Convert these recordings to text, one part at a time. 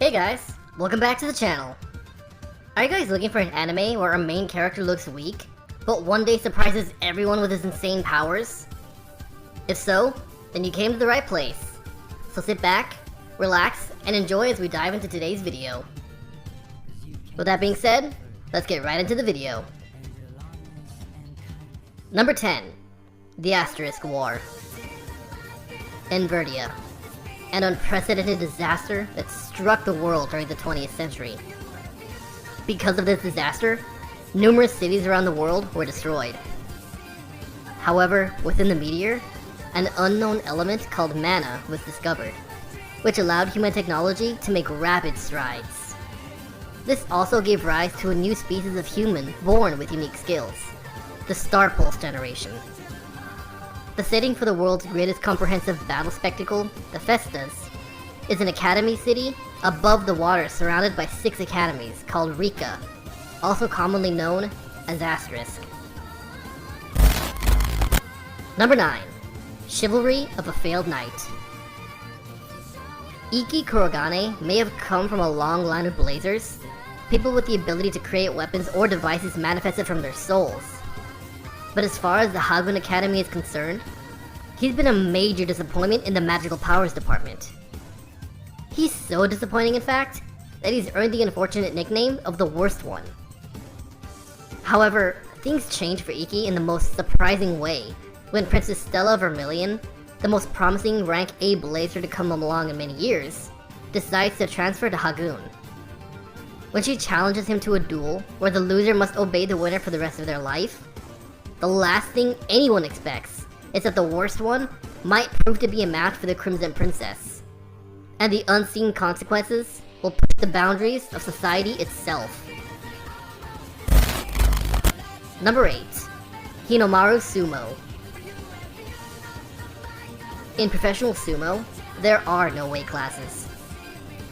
Hey guys, welcome back to the channel. Are you guys looking for an anime where our main character looks weak, but one day surprises everyone with his insane powers? If so, then you came to the right place. So sit back, relax, and enjoy as we dive into today's video. With that being said, let's get right into the video. Number 10. The Asterisk War. Invertia. An unprecedented disaster that struck the world during the 20th century. Because of this disaster, numerous cities around the world were destroyed. However, within the meteor, an unknown element called mana was discovered, which allowed human technology to make rapid strides. This also gave rise to a new species of human born with unique skills, the Star Pulse generation. The setting for the world's greatest comprehensive battle spectacle, the Festas, is an academy city above the water surrounded by 6 academies called Rika, also commonly known as Asterisk. Number 9. Chivalry of a Failed Knight. Iki Kurogane may have come from a long line of blazers, people with the ability to create weapons or devices manifested from their souls. But as far as the Hagun Academy is concerned, he's been a major disappointment in the magical powers department. He's so disappointing, in fact, that he's earned the unfortunate nickname of the worst one. However, things change for Iki in the most surprising way when Princess Stella Vermilion, the most promising rank A blazer to come along in many years, decides to transfer to Hagun. When she challenges him to a duel where the loser must obey the winner for the rest of their life, the last thing anyone expects is that the worst one might prove to be a match for the Crimson Princess, and the unseen consequences will push the boundaries of society itself. Number 8. Hinomaru Sumo. In professional sumo, there are no weight classes.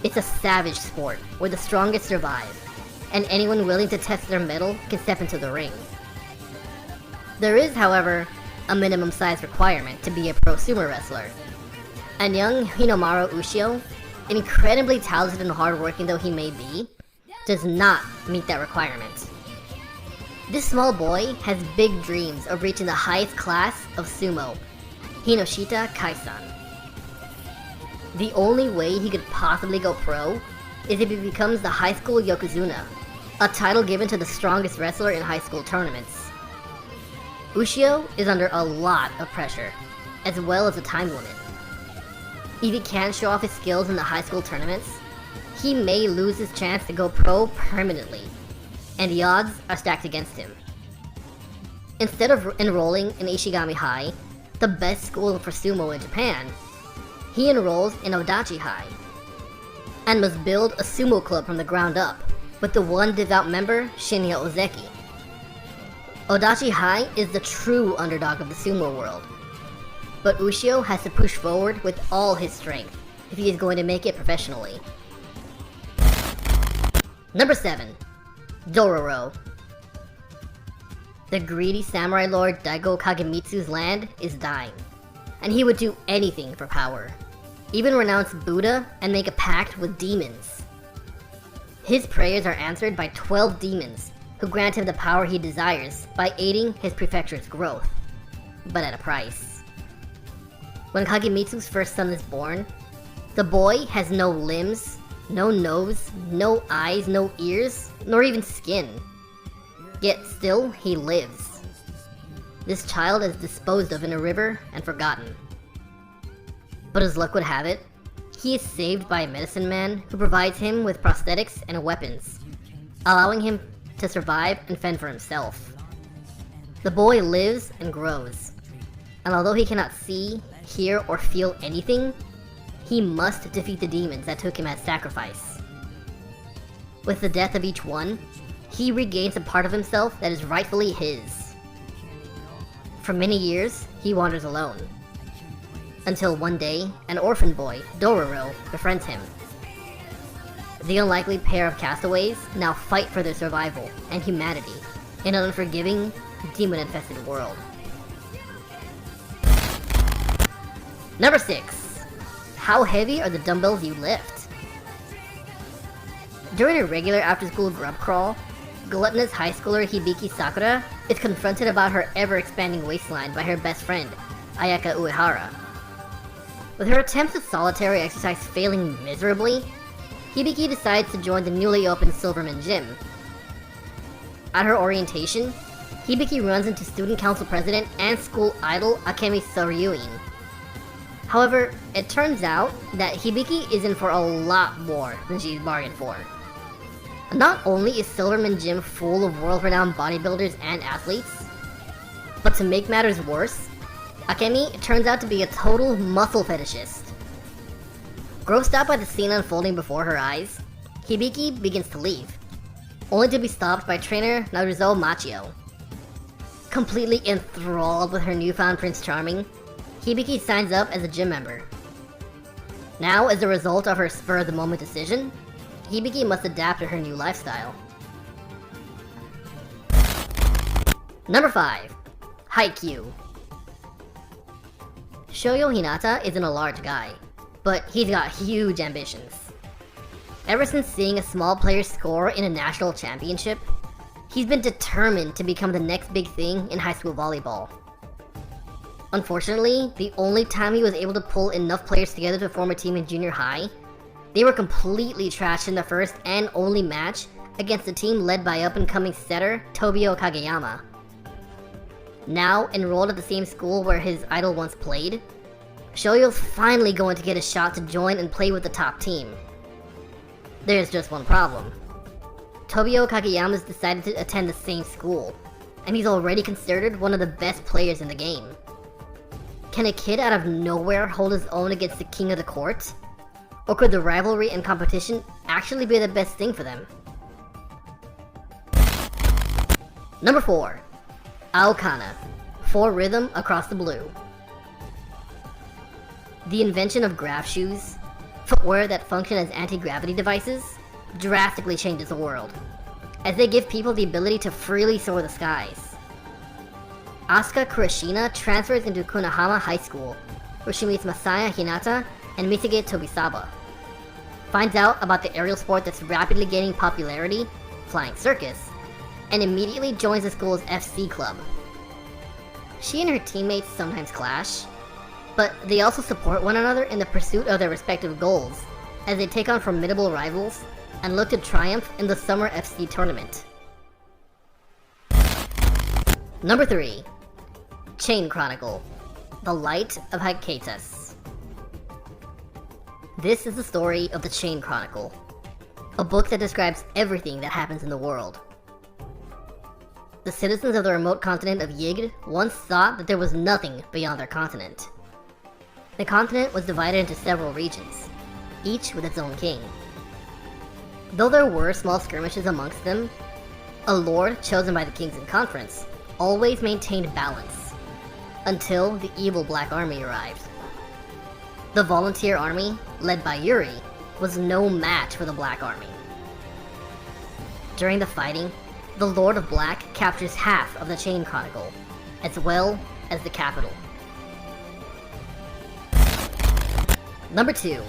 It's a savage sport where the strongest survive, and anyone willing to test their mettle can step into the ring. There is, however, a minimum size requirement to be a pro sumo wrestler. And young Hinomaru Ushio, incredibly talented and hardworking though he may be, does not meet that requirement. This small boy has big dreams of reaching the highest class of sumo, Hinoshita Kaisan. The only way he could possibly go pro is if he becomes the high school Yokozuna, a title given to the strongest wrestler in high school tournaments. Ushio is under a lot of pressure, as well as a time limit. If he can't show off his skills in the high school tournaments, he may lose his chance to go pro permanently, and the odds are stacked against him. Instead of enrolling in Ishigami High, the best school for sumo in Japan, he enrolls in Odachi High, and must build a sumo club from the ground up, with the one devout member, Shinya Ozeki. Odachi High is the true underdog of the sumo world, but Ushio has to push forward with all his strength if he is going to make it professionally. Number 7. Dororo. The greedy samurai lord Daigo Kagemitsu's land is dying, and he would do anything for power, even renounce Buddha and make a pact with demons. His prayers are answered by 12 demons who grant him the power he desires by aiding his prefecture's growth, but at a price. When Kagemitsu's first son is born, the boy has no limbs, no nose, no eyes, no ears, nor even skin. Yet still, he lives. This child is disposed of in a river and forgotten. But as luck would have it, he is saved by a medicine man who provides him with prosthetics and weapons, allowing him to survive and fend for himself. The boy lives and grows, and although he cannot see, hear, or feel anything, he must defeat the demons that took him as sacrifice. With the death of each one, he regains a part of himself that is rightfully his. For many years, he wanders alone, until one day, an orphan boy, Dororo, befriends him. The unlikely pair of castaways now fight for their survival and humanity in an unforgiving, demon-infested world. Number 6. How heavy are the dumbbells you lift? During a regular after-school grub crawl, gluttonous high schooler Hibiki Sakura is confronted about her ever-expanding waistline by her best friend, Ayaka Uehara. With her attempts at solitary exercise failing miserably, Hibiki decides to join the newly opened Silverman Gym. At her orientation, Hibiki runs into student council president and school idol Akemi Saryuin. However, it turns out that Hibiki is in for a lot more than she's bargained for. Not only is Silverman Gym full of world-renowned bodybuilders and athletes, but to make matters worse, Akemi turns out to be a total muscle fetishist. Grossed out by the scene unfolding before her eyes, Hibiki begins to leave, only to be stopped by trainer Naruzo Machio. Completely enthralled with her newfound Prince Charming, Hibiki signs up as a gym member. Now, as a result of her spur-of-the-moment decision, Hibiki must adapt to her new lifestyle. Number 5. Haikyuu. Shoyo Hinata isn't a large guy, but he's got huge ambitions. Ever since seeing a small player score in a national championship, he's been determined to become the next big thing in high school volleyball. Unfortunately, the only time he was able to pull enough players together to form a team in junior high, they were completely trashed in the first and only match against a team led by up-and-coming setter Tobio Kageyama. Now enrolled at the same school where his idol once played, Shoyo's finally going to get a shot to join and play with the top team. There's just one problem. Tobio Kageyama's decided to attend the same school, and he's already considered one of the best players in the game. Can a kid out of nowhere hold his own against the king of the court? Or could the rivalry and competition actually be the best thing for them? Number 4. AOKANA, 4 rhythm across the blue. The invention of graph shoes, footwear that function as anti-gravity devices, drastically changes the world, as they give people the ability to freely soar the skies. Asuka Kurashina transfers into Kunohama High School, where she meets Masaya Hinata and Mitsuge Tobisaba. Finds out about the aerial sport that's rapidly gaining popularity, flying circus, and immediately joins the school's FC club. She and her teammates sometimes clash, but they also support one another in the pursuit of their respective goals, as they take on formidable rivals and look to triumph in the Summer FC tournament. Number 3. Chain Chronicle, The Light of Haecceitas. This is the story of the Chain Chronicle, a book that describes everything that happens in the world. The citizens of the remote continent of Yigd once thought that there was nothing beyond their continent. The continent was divided into several regions, each with its own king. Though there were small skirmishes amongst them, a lord chosen by the kings in conference always maintained balance, until the evil Black Army arrived. The volunteer army, led by Yuri, was no match for the Black Army. During the fighting, the Lord of Black captures half of the Chain Chronicle, as well as the capital. Number 2.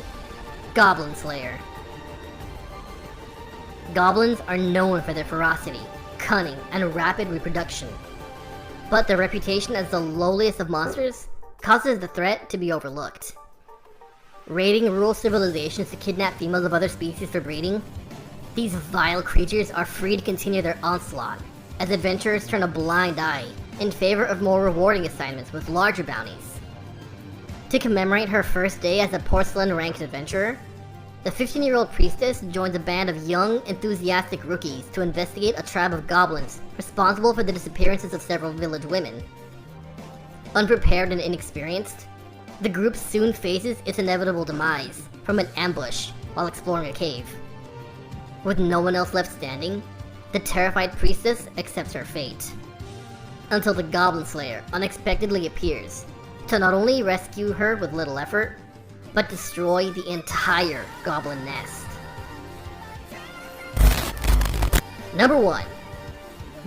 Goblin Slayer. Goblins are known for their ferocity, cunning, and rapid reproduction, but their reputation as the lowliest of monsters causes the threat to be overlooked. Raiding rural civilizations to kidnap females of other species for breeding, these vile creatures are free to continue their onslaught, as adventurers turn a blind eye in favor of more rewarding assignments with larger bounties. To commemorate her first day as a porcelain-ranked adventurer, the 15-year-old priestess joins a band of young, enthusiastic rookies to investigate a tribe of goblins responsible for the disappearances of several village women. Unprepared and inexperienced, the group soon faces its inevitable demise from an ambush while exploring a cave. With no one else left standing, the terrified priestess accepts her fate, until the Goblin Slayer unexpectedly appears to not only rescue her with little effort, but destroy the entire goblin nest. Number 1.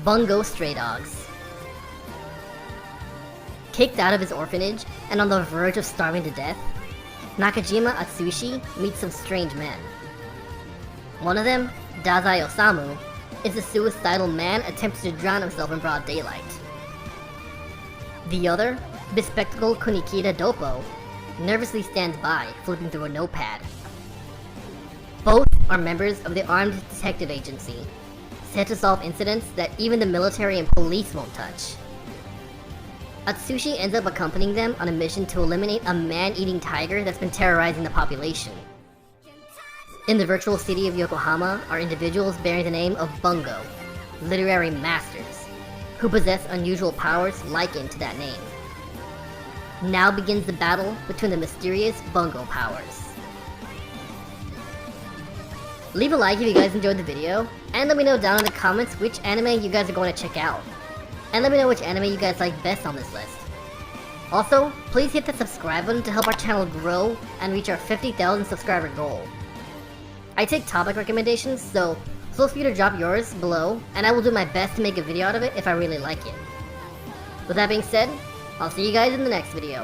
Bungou Stray Dogs. Kicked out of his orphanage and on the verge of starving to death, Nakajima Atsushi meets some strange men. One of them, Dazai Osamu, is a suicidal man attempting to drown himself in broad daylight. The other, bespectacled Kunikida Doppo, nervously stands by, flipping through a notepad. Both are members of the Armed Detective Agency, set to solve incidents that even the military and police won't touch. Atsushi ends up accompanying them on a mission to eliminate a man-eating tiger that's been terrorizing the population. In the virtual city of Yokohama are individuals bearing the name of Bungou, literary masters, who possess unusual powers likened to that name. Now begins the battle between the mysterious Bungou powers. Leave a like if you guys enjoyed the video, and let me know down in the comments which anime you guys are going to check out. And let me know which anime you guys like best on this list. Also, please hit the subscribe button to help our channel grow and reach our 50,000 subscriber goal. I take topic recommendations, so feel free to drop yours below, and I will do my best to make a video out of it if I really like it. With that being said, I'll see you guys in the next video.